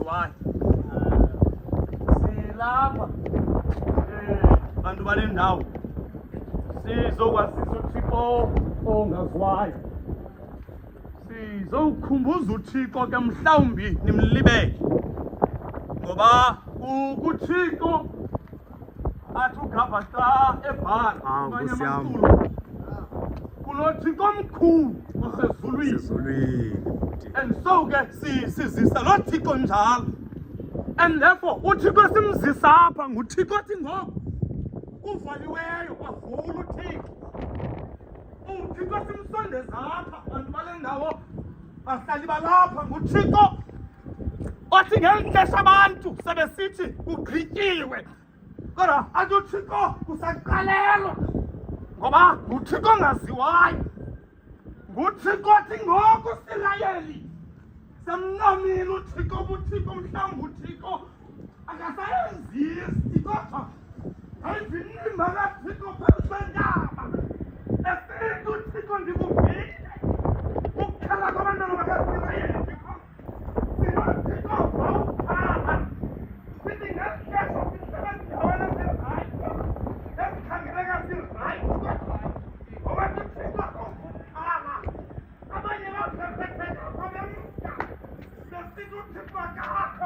ungaziwayo. Silapha bantu bale ndawo sizokwazisa uThixo ongaziwayo. Sizowukhumbuza uThixo ke mhlawumbi nimlibele. Ngoba uThixo athi ugaba xa ebhala abanye amaculo. Kulothixo omkhulu osezulwini. And so ke sizisa lo Thixo njalo. And therefore uThixo simzisa apha nguThixo othi ngoku uvaliweyo kwavula uThixo. uThixo simsondeza apha bantu bale ndawo bahlali balapha nguThixo othi ngeli xesha abantu sebesithi kugqityiwe. Kodwa athi uThixo kusaqalelwa ngoba nguThixo ongaziwayo. nguThixo othi ngoku silayeli semncamile uThixo ubuThixo mhlawumbi uThixo akasayenzisi kodwa ayivimba kaThixo phezu kwentaba esithi uThixo ndikuvile ukukhala kwabantwana bakaSirayeli Thixo sinoThixo wawukhala sithi ngesixesha sisebenzawana sirayithi esikhangeleka sirayithi kodwa ngoba uThixo awukhala abanye baphephetheka kwabemka besithi uThixo akakho